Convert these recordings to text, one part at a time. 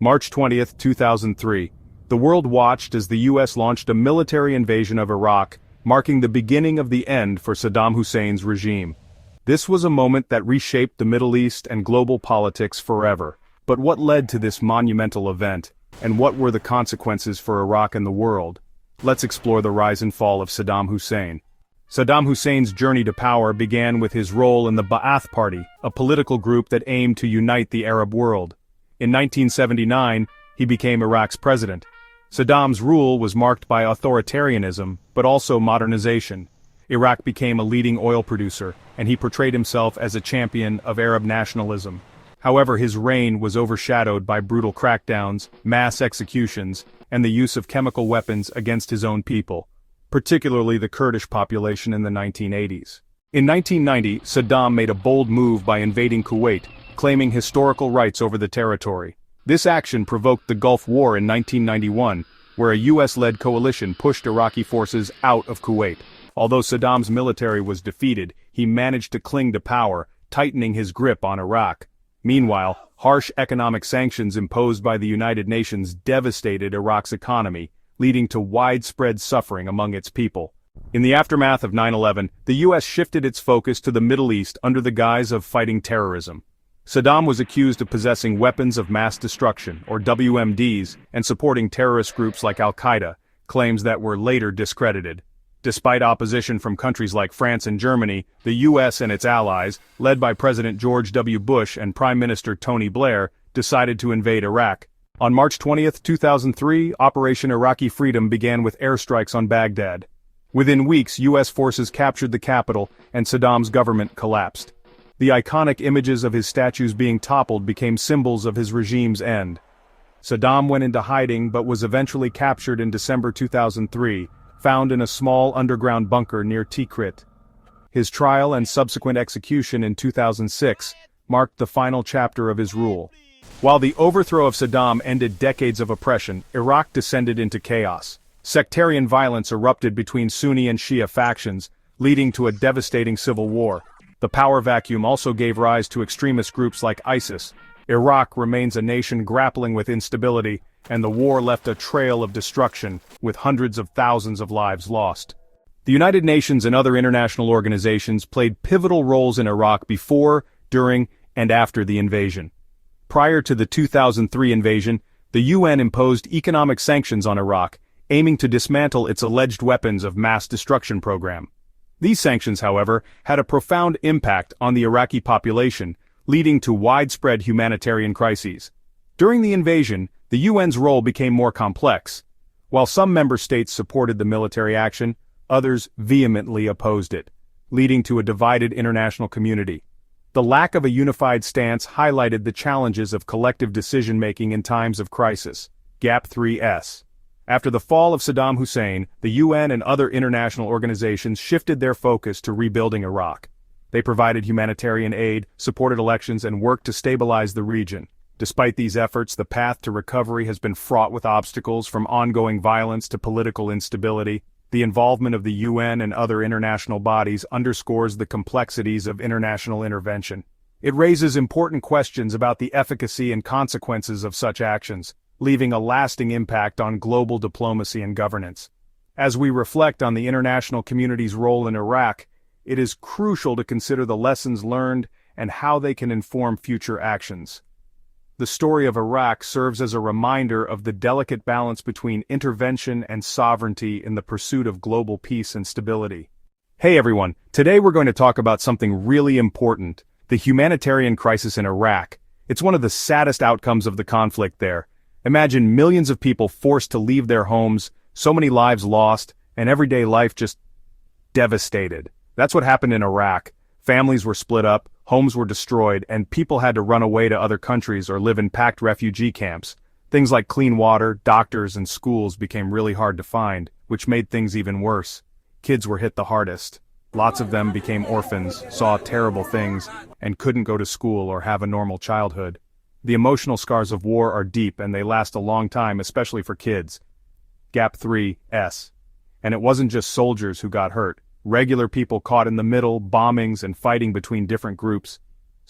March 20, 2003. The world watched as the U.S. launched a military invasion of Iraq, marking the beginning of the end for Saddam Hussein's regime. This was a moment that reshaped the Middle East and global politics forever. But what led to this monumental event, and what were the consequences for Iraq and the world? Let's explore the rise and fall of Saddam Hussein. Saddam Hussein's journey to power began with his role in the Ba'ath Party, a political group that aimed to unite the Arab world. In 1979, he became Iraq's president. Saddam's rule was marked by authoritarianism, but also modernization. Iraq became a leading oil producer, and he portrayed himself as a champion of Arab nationalism. However, his reign was overshadowed by brutal crackdowns, mass executions, and the use of chemical weapons against his own people, particularly the Kurdish population in the 1980s. In 1990, Saddam made a bold move by invading Kuwait, claiming historical rights over the territory. This action provoked the Gulf War in 1991, where a US-led coalition pushed Iraqi forces out of Kuwait. Although Saddam's military was defeated, he managed to cling to power, tightening his grip on Iraq. Meanwhile, harsh economic sanctions imposed by the United Nations devastated Iraq's economy, leading to widespread suffering among its people. In the aftermath of 9/11, the US shifted its focus to the Middle East under the guise of fighting terrorism. Saddam was accused of possessing weapons of mass destruction, or WMDs, and supporting terrorist groups like Al-Qaeda, claims that were later discredited. Despite opposition from countries like France and Germany, the US and its allies, led by President George W. Bush and Prime Minister Tony Blair, decided to invade Iraq. On March 20, 2003, Operation Iraqi Freedom began with airstrikes on Baghdad. Within weeks, US forces captured the capital, and Saddam's government collapsed. The iconic images of his statues being toppled became symbols of his regime's end. Saddam went into hiding but was eventually captured in December 2003, found in a small underground bunker near Tikrit. His trial and subsequent execution in 2006 marked the final chapter of his rule. While the overthrow of Saddam ended decades of oppression, Iraq descended into chaos. Sectarian violence erupted between Sunni and Shia factions, leading to a devastating civil war. The power vacuum also gave rise to extremist groups like ISIS. Iraq remains a nation grappling with instability, and the war left a trail of destruction, with hundreds of thousands of lives lost. The United Nations and other international organizations played pivotal roles in Iraq before, during, and after the invasion. Prior to the 2003 invasion, the UN imposed economic sanctions on Iraq, aiming to dismantle its alleged weapons of mass destruction program. These sanctions, however, had a profound impact on the Iraqi population, leading to widespread humanitarian crises. During the invasion, the UN's role became more complex. While some member states supported the military action, others vehemently opposed it, leading to a divided international community. The lack of a unified stance highlighted the challenges of collective decision-making in times of crisis. Gap 3S. After the fall of Saddam Hussein, the UN and other international organizations shifted their focus to rebuilding Iraq. They provided humanitarian aid, supported elections, and worked to stabilize the region. Despite these efforts, the path to recovery has been fraught with obstacles, from ongoing violence to political instability. The involvement of the UN and other international bodies underscores the complexities of international intervention. It raises important questions about the efficacy and consequences of such actions, leaving a lasting impact on global diplomacy and governance. As we reflect on the international community's role in Iraq, it is crucial to consider the lessons learned and how they can inform future actions. The story of Iraq serves as a reminder of the delicate balance between intervention and sovereignty in the pursuit of global peace and stability. Hey everyone, today we're going to talk about something really important: the humanitarian crisis in Iraq. It's one of the saddest outcomes of the conflict there. Imagine millions of people forced to leave their homes, so many lives lost, and everyday life just devastated. That's what happened in Iraq. Families were split up, homes were destroyed, and people had to run away to other countries or live in packed refugee camps. Things like clean water, doctors, and schools became really hard to find, which made things even worse. Kids were hit the hardest. Lots of them became orphans, saw terrible things, and couldn't go to school or have a normal childhood. The emotional scars of war are deep, and they last a long time, especially for kids. Gap 3S. And it wasn't just soldiers who got hurt. Regular people caught in the middle, bombings and fighting between different groups.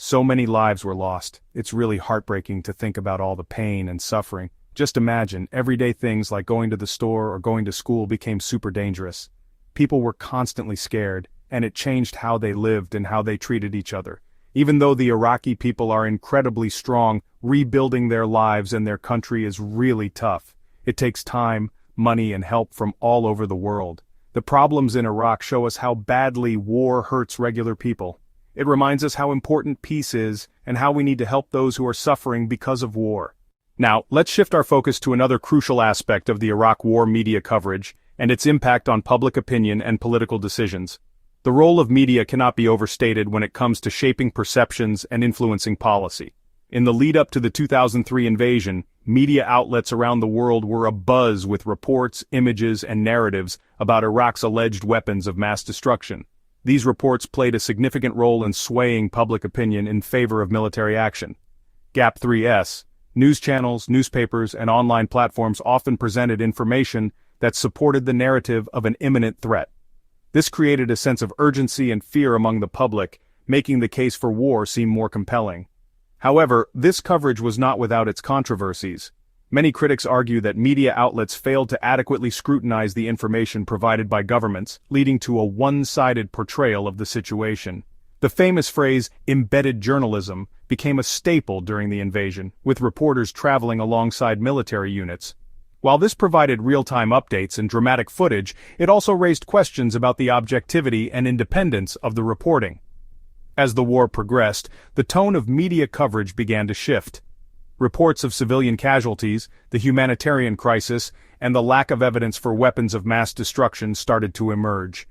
So many lives were lost. It's really heartbreaking to think about all the pain and suffering. Just imagine, everyday things like going to the store or going to school became super dangerous. People were constantly scared, and it changed how they lived and how they treated each other. Even though the Iraqi people are incredibly strong, rebuilding their lives and their country is really tough. It takes time, money, and help from all over the world. The problems in Iraq show us how badly war hurts regular people. It reminds us how important peace is and how we need to help those who are suffering because of war. Now, let's shift our focus to another crucial aspect of the Iraq war media coverage and its impact on public opinion and political decisions. The role of media cannot be overstated when it comes to shaping perceptions and influencing policy. In the lead-up to the 2003 invasion, media outlets around the world were abuzz with reports, images, and narratives about Iraq's alleged weapons of mass destruction. These reports played a significant role in swaying public opinion in favor of military action. GAP3S, news channels, newspapers, and online platforms often presented information that supported the narrative of an imminent threat. This created a sense of urgency and fear among the public, making the case for war seem more compelling. However, this coverage was not without its controversies. Many critics argue that media outlets failed to adequately scrutinize the information provided by governments, leading to a one-sided portrayal of the situation. The famous phrase, embedded journalism, became a staple during the invasion, with reporters traveling alongside military units. While this provided real-time updates and dramatic footage, it also raised questions about the objectivity and independence of the reporting. As the war progressed, the tone of media coverage began to shift. Reports of civilian casualties, the humanitarian crisis, and the lack of evidence for weapons of mass destruction started to emerge.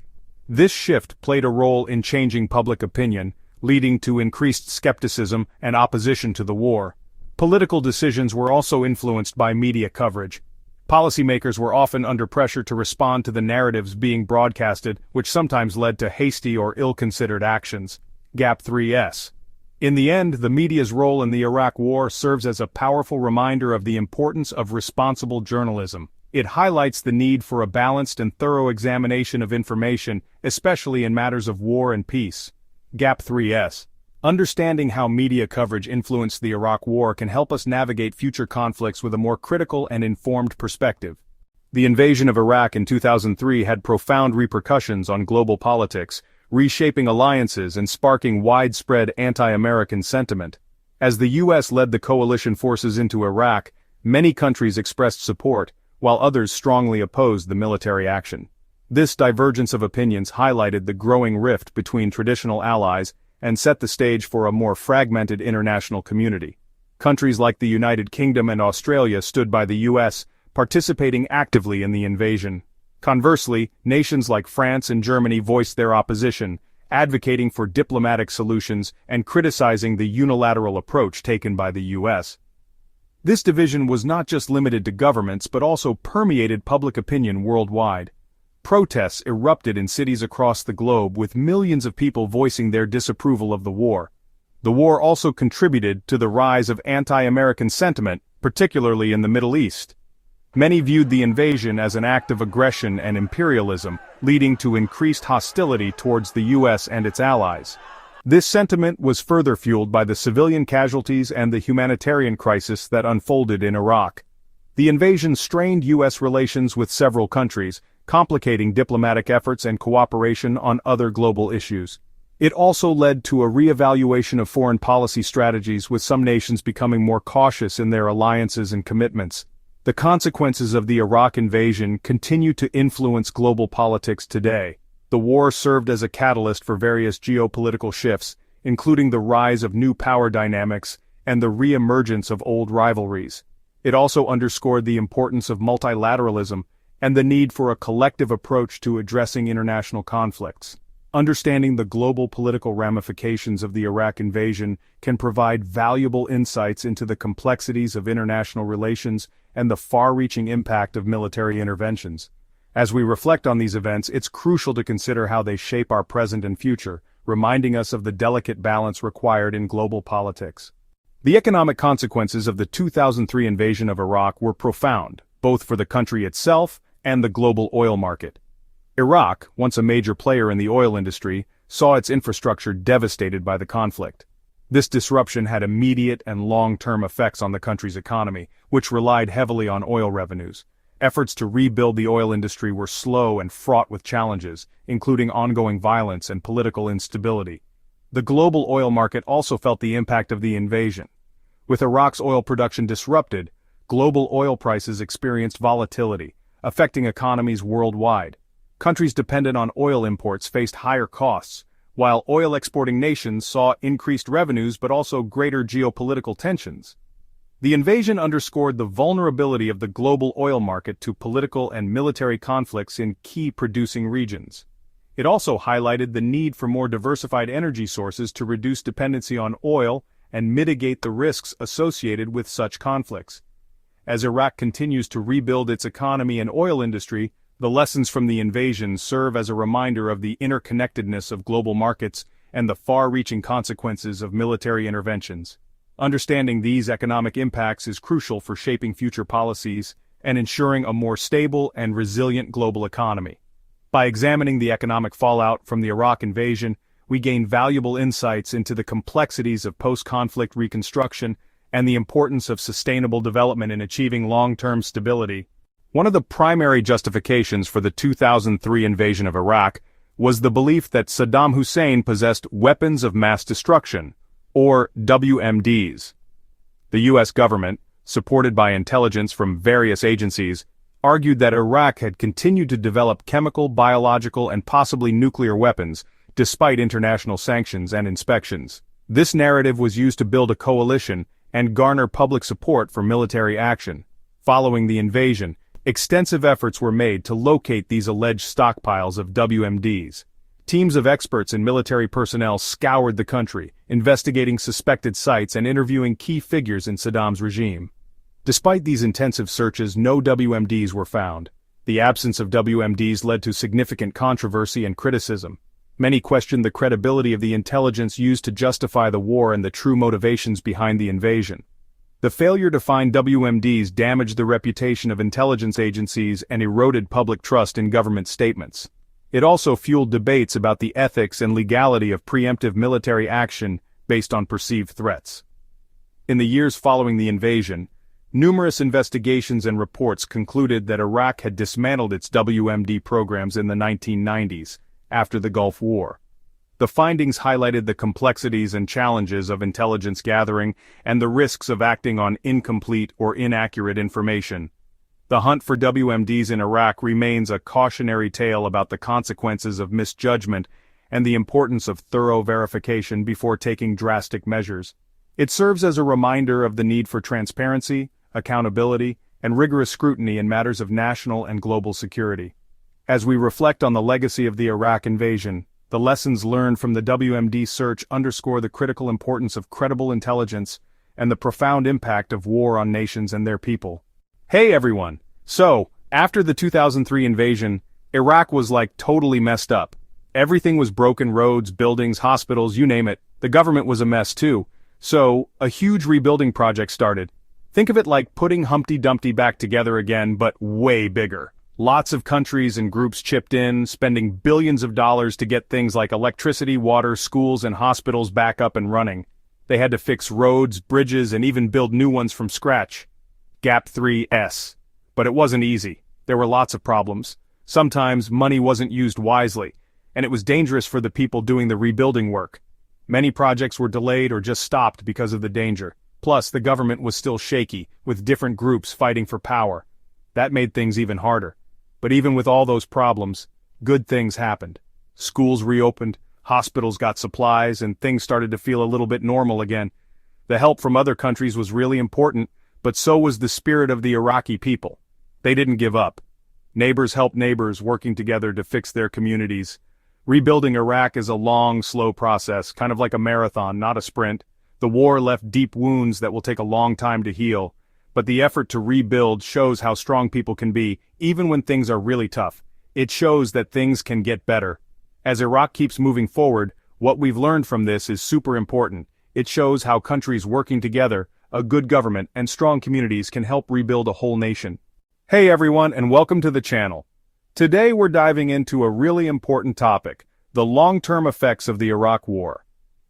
This shift played a role in changing public opinion, leading to increased skepticism and opposition to the war. Political decisions were also influenced by media coverage. Policymakers were often under pressure to respond to the narratives being broadcasted, which sometimes led to hasty or ill-considered actions. GAP3S. In the end, the media's role in the Iraq War serves as a powerful reminder of the importance of responsible journalism. It highlights the need for a balanced and thorough examination of information, especially in matters of war and peace. GAP3S. Understanding how media coverage influenced the Iraq War can help us navigate future conflicts with a more critical and informed perspective. The invasion of Iraq in 2003 had profound repercussions on global politics, reshaping alliances and sparking widespread anti-American sentiment. As the U.S. led the coalition forces into Iraq, many countries expressed support, while others strongly opposed the military action. This divergence of opinions highlighted the growing rift between traditional allies and set the stage for a more fragmented international community. Countries like the United Kingdom and Australia stood by the U.S., participating actively in the invasion. Conversely, nations like France and Germany voiced their opposition, advocating for diplomatic solutions and criticizing the unilateral approach taken by the U.S. This division was not just limited to governments but also permeated public opinion worldwide. Protests erupted in cities across the globe, with millions of people voicing their disapproval of the war. The war also contributed to the rise of anti-American sentiment, particularly in the Middle East. Many viewed the invasion as an act of aggression and imperialism, leading to increased hostility towards the U.S. and its allies. This sentiment was further fueled by the civilian casualties and the humanitarian crisis that unfolded in Iraq. The invasion strained U.S. relations with several countries, complicating diplomatic efforts and cooperation on other global issues. It also led to a re-evaluation of foreign policy strategies, with some nations becoming more cautious in their alliances and commitments. The consequences of the Iraq invasion continue to influence global politics today. The war served as a catalyst for various geopolitical shifts, including the rise of new power dynamics and the re-emergence of old rivalries. It also underscored the importance of multilateralism and the need for a collective approach to addressing international conflicts. Understanding the global political ramifications of the Iraq invasion can provide valuable insights into the complexities of international relations and the far-reaching impact of military interventions. As we reflect on these events, it's crucial to consider how they shape our present and future, reminding us of the delicate balance required in global politics. The economic consequences of the 2003 invasion of Iraq were profound, both for the country itself and the global oil market. Iraq, once a major player in the oil industry, saw its infrastructure devastated by the conflict. This disruption had immediate and long-term effects on the country's economy, which relied heavily on oil revenues. Efforts to rebuild the oil industry were slow and fraught with challenges, including ongoing violence and political instability. The global oil market also felt the impact of the invasion. With Iraq's oil production disrupted, global oil prices experienced volatility, affecting economies worldwide. Countries dependent on oil imports faced higher costs, while oil-exporting nations saw increased revenues but also greater geopolitical tensions. The invasion underscored the vulnerability of the global oil market to political and military conflicts in key producing regions. It also highlighted the need for more diversified energy sources to reduce dependency on oil and mitigate the risks associated with such conflicts. As Iraq continues to rebuild its economy and oil industry, the lessons from the invasion serve as a reminder of the interconnectedness of global markets and the far-reaching consequences of military interventions. Understanding these economic impacts is crucial for shaping future policies and ensuring a more stable and resilient global economy. By examining the economic fallout from the Iraq invasion, we gain valuable insights into the complexities of post-conflict reconstruction and the importance of sustainable development in achieving long-term stability. One of the primary justifications for the 2003 invasion of Iraq was the belief that Saddam Hussein possessed weapons of mass destruction, or WMDs. The U.S. government, supported by intelligence from various agencies, argued that Iraq had continued to develop chemical, biological, and possibly nuclear weapons, despite international sanctions and inspections. This narrative was used to build a coalition and garner public support for military action. Following the invasion, extensive efforts were made to locate these alleged stockpiles of WMDs. Teams of experts and military personnel scoured the country, investigating suspected sites and interviewing key figures in Saddam's regime. Despite these intensive searches, no WMDs were found. The absence of WMDs led to significant controversy and criticism. Many questioned the credibility of the intelligence used to justify the war and the true motivations behind the invasion. The failure to find WMDs damaged the reputation of intelligence agencies and eroded public trust in government statements. It also fueled debates about the ethics and legality of preemptive military action based on perceived threats. In the years following the invasion, numerous investigations and reports concluded that Iraq had dismantled its WMD programs in the 1990s, after the Gulf War. The findings highlighted the complexities and challenges of intelligence gathering and the risks of acting on incomplete or inaccurate information. The hunt for WMDs in Iraq remains a cautionary tale about the consequences of misjudgment and the importance of thorough verification before taking drastic measures. It serves as a reminder of the need for transparency, accountability, and rigorous scrutiny in matters of national and global security. As we reflect on the legacy of the Iraq invasion, the lessons learned from the WMD search underscore the critical importance of credible intelligence and the profound impact of war on nations and their people. Hey everyone! So, after the 2003 invasion, Iraq was like totally messed up. Everything was broken: roads, buildings, hospitals, you name it. The government was a mess too. So, a huge rebuilding project started. Think of it like putting Humpty Dumpty back together again, but way bigger. Lots of countries and groups chipped in, spending billions of dollars to get things like electricity, water, schools, and hospitals back up and running. They had to fix roads, bridges, and even build new ones from scratch. GAP 3S. But it wasn't easy. There were lots of problems. Sometimes money wasn't used wisely, and it was dangerous for the people doing the rebuilding work. Many projects were delayed or just stopped because of the danger. Plus, the government was still shaky, with different groups fighting for power. That made things even harder. But even with all those problems, good things happened. Schools reopened, hospitals got supplies, and things started to feel a little bit normal again. The help from other countries was really important, but so was the spirit of the Iraqi people. They didn't give up. Neighbors helped neighbors, working together to fix their communities. Rebuilding Iraq is a long, slow process, kind of like a marathon, not a sprint. The war left deep wounds that will take a long time to heal. But the effort to rebuild shows how strong people can be, even when things are really tough. It shows that things can get better. As Iraq keeps moving forward, what we've learned from this is super important. It shows how countries working together, a good government, and strong communities can help rebuild a whole nation. Hey everyone, and welcome to the channel. Today we're diving into a really important topic, the long-term effects of the Iraq War.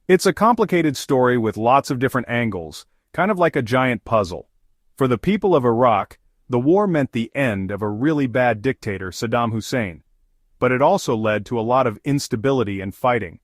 It's a complicated story with lots of different angles, kind of like a giant puzzle. For the people of Iraq, the war meant the end of a really bad dictator, Saddam Hussein. But it also led to a lot of instability and fighting.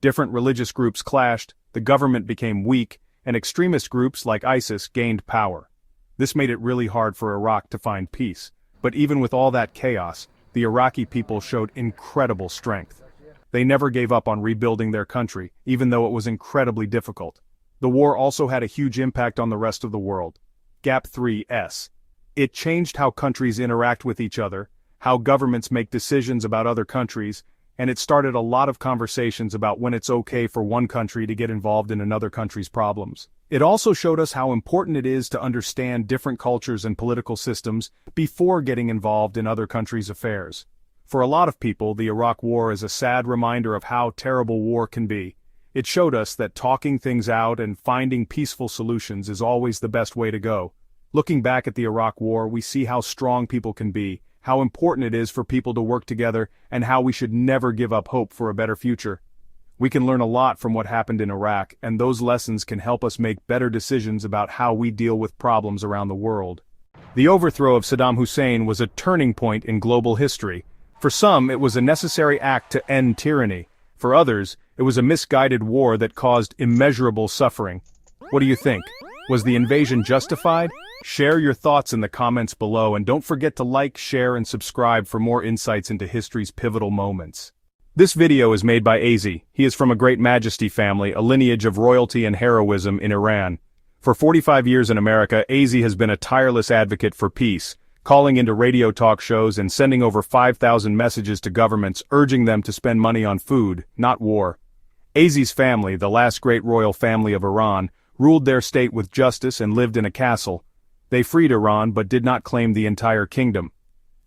Different religious groups clashed, the government became weak, and extremist groups like ISIS gained power. This made it really hard for Iraq to find peace. But even with all that chaos, the Iraqi people showed incredible strength. They never gave up on rebuilding their country, even though it was incredibly difficult. The war also had a huge impact on the rest of the world. Gap 3S. It changed how countries interact with each other, how governments make decisions about other countries, and it started a lot of conversations about when it's okay for one country to get involved in another country's problems. It also showed us how important it is to understand different cultures and political systems before getting involved in other countries' affairs. For a lot of people, the Iraq War is a sad reminder of how terrible war can be. It showed us that talking things out and finding peaceful solutions is always the best way to go. Looking back at the Iraq War, we see how strong people can be, how important it is for people to work together, and how we should never give up hope for a better future. We can learn a lot from what happened in Iraq, and those lessons can help us make better decisions about how we deal with problems around the world. The overthrow of Saddam Hussein was a turning point in global history. For some, it was a necessary act to end tyranny. For others, it was a misguided war that caused immeasurable suffering. What do you think? Was the invasion justified? Share your thoughts in the comments below, and don't forget to like, share, and subscribe for more insights into history's pivotal moments. This video is made by AZ. He is from a great majesty family, a lineage of royalty and heroism in Iran. For 45 years in America, AZ has been a tireless advocate for peace, calling into radio talk shows and sending over 5,000 messages to governments urging them to spend money on food, not war. AZ's family, the last great royal family of Iran, ruled their state with justice and lived in a castle. They freed Iran but did not claim the entire kingdom.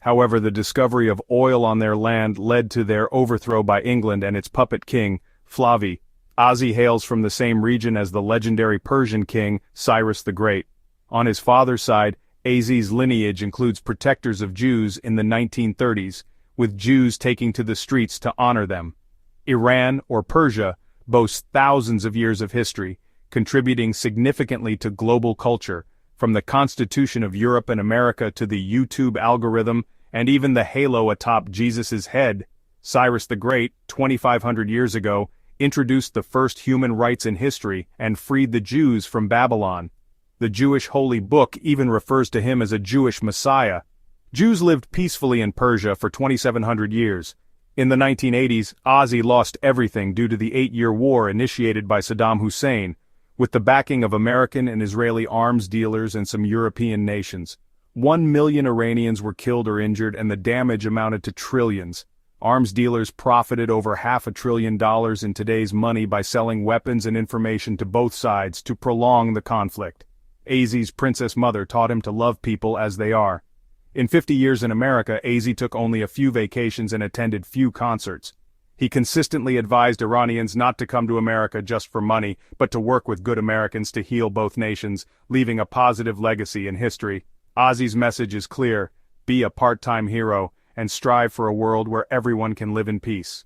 However, the discovery of oil on their land led to their overthrow by England and its puppet king, Flavi. Azi hails from the same region as the legendary Persian king, Cyrus the Great. On his father's side, AZ's lineage includes protectors of Jews in the 1930s, with Jews taking to the streets to honor them. Iran, or Persia, boasts thousands of years of history, contributing significantly to global culture, from the Constitution of Europe and America to the YouTube algorithm, and even the halo atop Jesus' head. Cyrus the Great, 2,500 years ago, introduced the first human rights in history and freed the Jews from Babylon. The Jewish Holy Book even refers to him as a Jewish Messiah. Jews lived peacefully in Persia for 2,700 years. In the 1980s, Azi lost everything due to the 8-year war initiated by Saddam Hussein, with the backing of American and Israeli arms dealers and some European nations. 1 million Iranians were killed or injured, and the damage amounted to trillions. Arms dealers profited over $500 billion in today's money by selling weapons and information to both sides to prolong the conflict. AZ's princess mother taught him to love people as they are. In 50 years in America, AZ took only a few vacations and attended few concerts. He consistently advised Iranians not to come to America just for money, but to work with good Americans to heal both nations, leaving a positive legacy in history. Azi's message is clear: be a part-time hero, and strive for a world where everyone can live in peace.